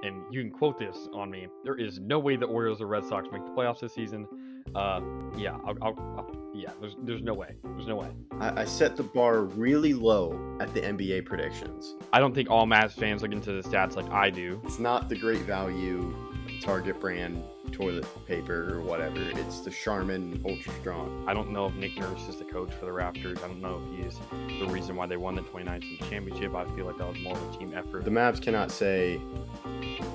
and you can quote this on me. There is no way the Orioles or Red Sox make the playoffs this season. There's no way. There's no way. I set the bar really low at the NBA predictions. I don't think all Mavs fans look into the stats like I do. It's not the great value Target brand toilet paper or whatever. It's the Charmin Ultra Strong. I don't know if Nick Nurse is the coach for the Raptors. I don't know if he's the reason why they won the 2019 championship. I feel like that was more of a team effort. The Mavs cannot say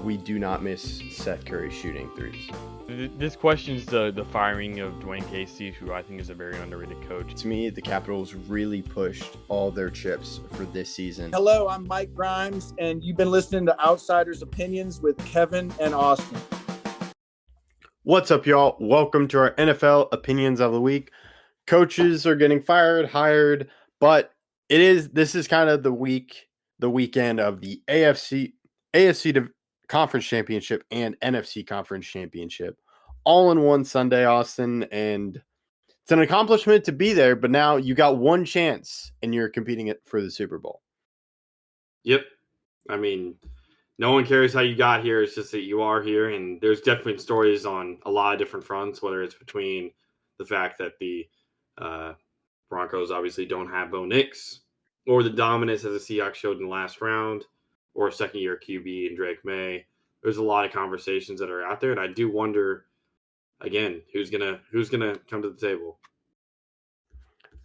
we do not miss Seth Curry shooting threes. This questions the firing of Dwayne Casey, who I think is a very underrated coach. To me, the Capitals really pushed all their chips for this season. Hello, I'm Mike Grimes, and you've been listening to Outsiders Opinions with Kevin and Austin. What's up, y'all? Welcome to our NFL Opinions of the Week. Coaches are getting fired, hired, but this is kind of the weekend of the AFC Conference Championship and NFC Conference Championship all in one Sunday, Austin, and it's an accomplishment to be there, but now you got one chance and you're competing for the Super Bowl. Yep. I mean, no one cares how you got here. It's just that you are here, and there's definitely stories on a lot of different fronts, whether it's between the fact that the Broncos obviously don't have Bo Nix, or the dominance that the Seahawks showed in the last round, or a second-year QB in Drake May. There's a lot of conversations that are out there, and I do wonder, again, who's gonna come to the table.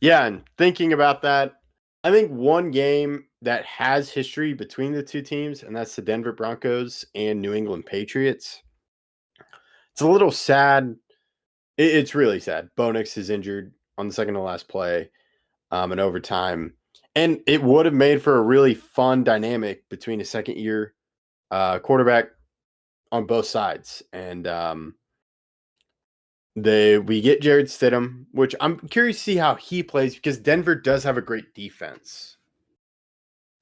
Yeah, and thinking about that, I think one game that has history between the two teams, and that's the Denver Broncos and New England Patriots. It's a little sad. It's really sad. Bo Nix is injured on the second to last play in overtime. And it would have made for a really fun dynamic between a second-year quarterback on both sides. And we get Jared Stidham, which I'm curious to see how he plays because Denver does have a great defense.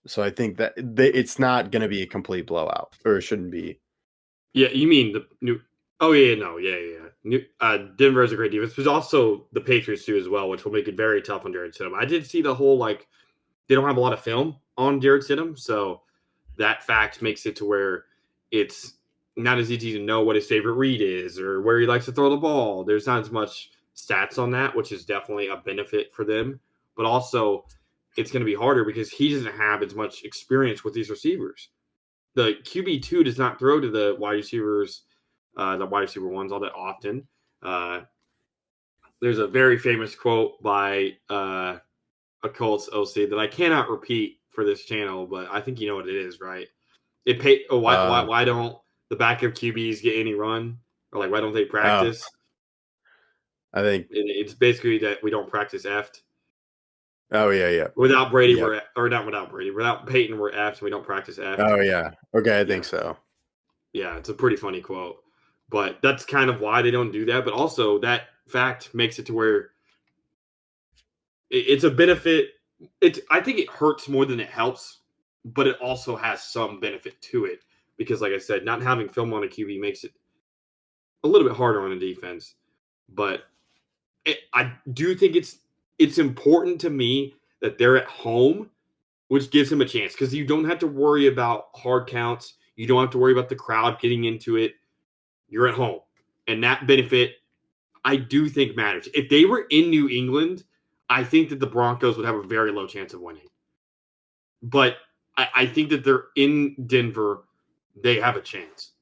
So I think that it's not going to be a complete blowout, or it shouldn't be. Yeah, you mean the new? Oh yeah, no, yeah. Denver has a great defense, but also the Patriots do as well, which will make it very tough on Jared Stidham. I did see the whole they don't have a lot of film on Jared Stidham, so that fact makes it to where it's not as easy to know what his favorite read is or where he likes to throw the ball. There's not as much stats on that, which is definitely a benefit for them. But also, it's going to be harder because he doesn't have as much experience with these receivers. The QB2 does not throw to the wide receivers, the wide receiver ones all that often. There's a very famous quote by a Colts OC that I cannot repeat for this channel, but I think you know what it is, right? Why don't the backup QBs get any run? Or why don't they practice? I think it's basically that we don't practice EFT. Oh, yeah. Without Brady, without Peyton, we're EFT, and we don't practice EFT. Oh, yeah. Okay, I think so. Yeah, it's a pretty funny quote. But that's kind of why they don't do that. But also, that fact makes it to where it's a benefit. I think it hurts more than it helps, but it also has some benefit to it. Because, like I said, not having film on a QB makes it a little bit harder on a defense. But I do think it's important to me that they're at home, which gives him a chance. Because you don't have to worry about hard counts. You don't have to worry about the crowd getting into it. You're at home. And that benefit, I do think matters. If they were in New England, I think that the Broncos would have a very low chance of winning. But I think that they're in Denver, they have a chance.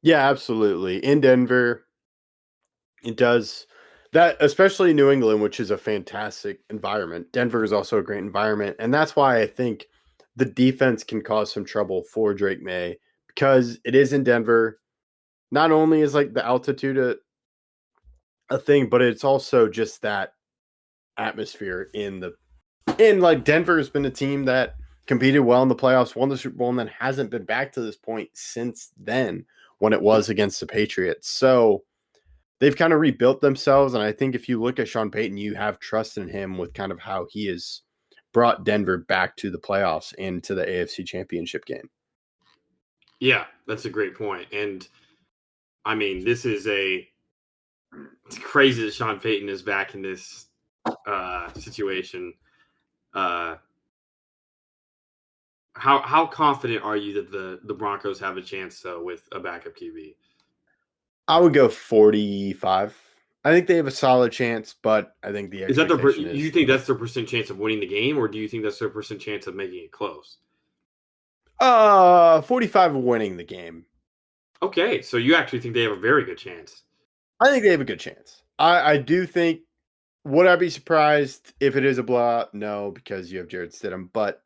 Yeah, absolutely. In Denver, it does that, especially New England, which is a fantastic environment. Denver is also a great environment. And that's why I think the defense can cause some trouble for Drake May because it is in Denver. Not only is the altitude a thing, but it's also just that atmosphere in Denver has been a team that competed well in the playoffs, won the Super Bowl, and then hasn't been back to this point since then when it was against the Patriots. So they've kind of rebuilt themselves. And I think if you look at Sean Payton, you have trust in him with kind of how he has brought Denver back to the playoffs and to the AFC Championship game. Yeah, that's a great point. And I mean, it's crazy that Sean Payton is back in this situation. How confident are you that the Broncos have a chance though with a backup QB? I would go 45. I think they have a solid chance, but I think the Is that their? expectation Do is you think that's their percent chance of winning the game, or do you think that's their percent chance of making it close? 45 of winning the game. Okay, so you actually think they have a very good chance. I think they have a good chance. I do think. Would I be surprised if it is a blowout? No, because you have Jared Stidham, but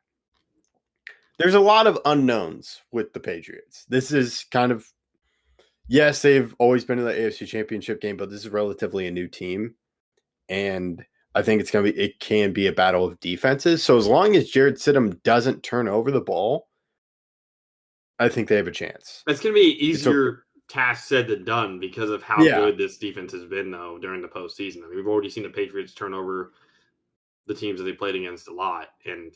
there's a lot of unknowns with the Patriots. This is kind of, yes, they've always been in the AFC Championship game, but this is relatively a new team. And I think it can be a battle of defenses. So as long as Jared Stidham doesn't turn over the ball, I think they have a chance. It's going to be easier task said than done because of how good this defense has been, though, during the postseason. I mean, we've already seen the Patriots turn over the teams that they played against a lot, and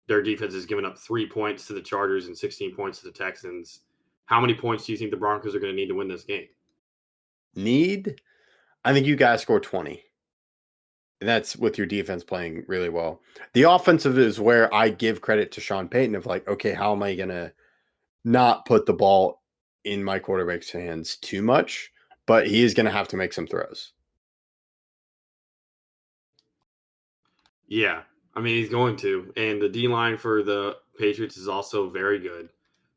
their defense has given up 3 points to the Chargers and 16 points to the Texans. How many points do you think the Broncos are going to need to win this game? I think you guys score 20. And that's with your defense playing really well. The offensive is where I give credit to Sean Payton of like, okay, how am I going to not put the ball in my quarterback's hands too much? But he is going to have to make some throws. Yeah, I mean, he's going to. And the D-line for the Patriots is also very good.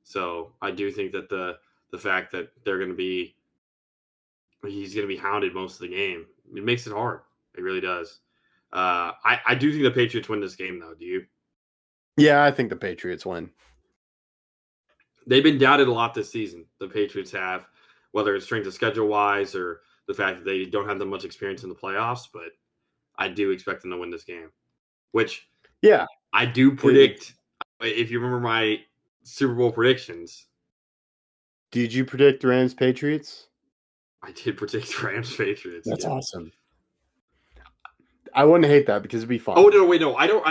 So I do think that the fact that he's going to be hounded most of the game, it makes it hard. It really does. I do think the Patriots win this game, though. Do you? Yeah, I think the Patriots win. They've been doubted a lot this season. The Patriots have, whether it's strength of schedule wise or the fact that they don't have that much experience in the playoffs. But I do expect them to win this game, which I do predict. If you remember my Super Bowl predictions, did you predict Rams Patriots? I did predict Rams Patriots. That's awesome. I wouldn't hate that because it'd be fun. Oh, no, wait, no. I don't.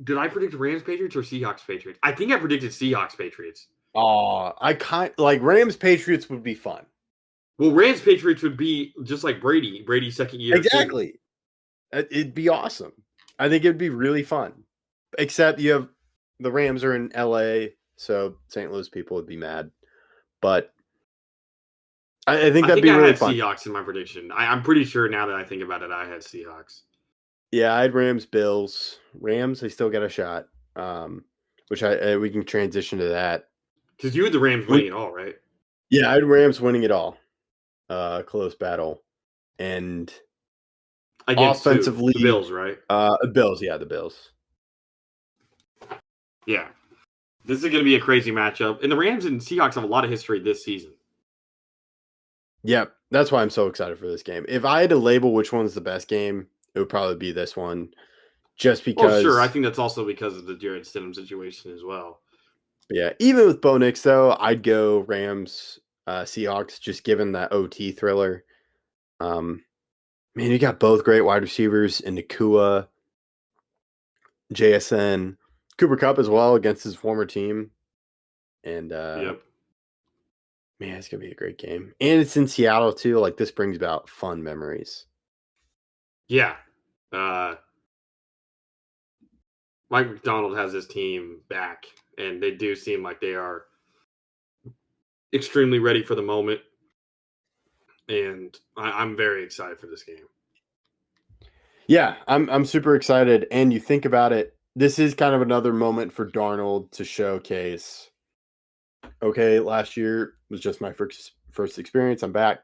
Did I predict Rams Patriots or Seahawks Patriots? I think I predicted Seahawks Patriots. Oh, like Rams Patriots would be fun. Well, Rams Patriots would be just like Brady's second year. Exactly. It'd be awesome. I think it'd be really fun. Except the Rams are in LA, so St. Louis people would be mad. But I think that'd be really fun. I had Seahawks in my prediction. I'm pretty sure now that I think about it, I had Seahawks. Yeah, I had Rams, Bills. Rams, they still got a shot, which we can transition to that. Because you had the Rams winning it all, right? Yeah, I had Rams winning it all. Close battle. And against offensively, the Bills, right? Bills, yeah, the Bills. Yeah. This is going to be a crazy matchup. And the Rams and Seahawks have a lot of history this season. Yep, that's why I'm so excited for this game. If I had to label which one's the best game, it would probably be this one. Just because. Well, sure. I think that's also because of the Jared Stidham situation as well. Yeah, even with Bo Nix, though, I'd go Rams, Seahawks, just given that OT thriller. Man, you got both great wide receivers in Nakua, JSN, Cooper Kupp as well against his former team. And yep. Man, it's gonna be a great game. And it's in Seattle too. Like, this brings about fun memories. Yeah. Mike McDonald has his team back, and they do seem like they are extremely ready for the moment. And I'm very excited for this game. Yeah, I'm super excited. And you think about it, this is kind of another moment for Darnold to showcase. Okay, last year was just my first experience. I'm back.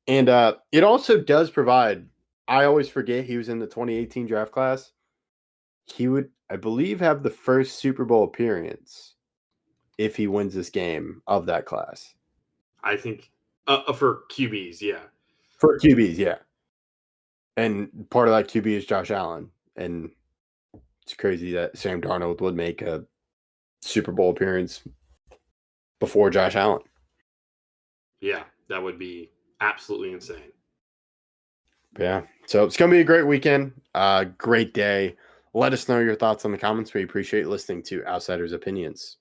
And it also does provide, I always forget he was in the 2018 draft class. He would, I believe, have the first Super Bowl appearance if he wins this game of that class. I think for QBs, yeah. For QBs, yeah. And part of that QB is Josh Allen. And it's crazy that Sam Darnold would make a Super Bowl appearance before Josh Allen. Yeah, that would be absolutely insane. Yeah, so it's going to be a great weekend, great day. Let us know your thoughts in the comments. We appreciate listening to Outsiders' Opinions.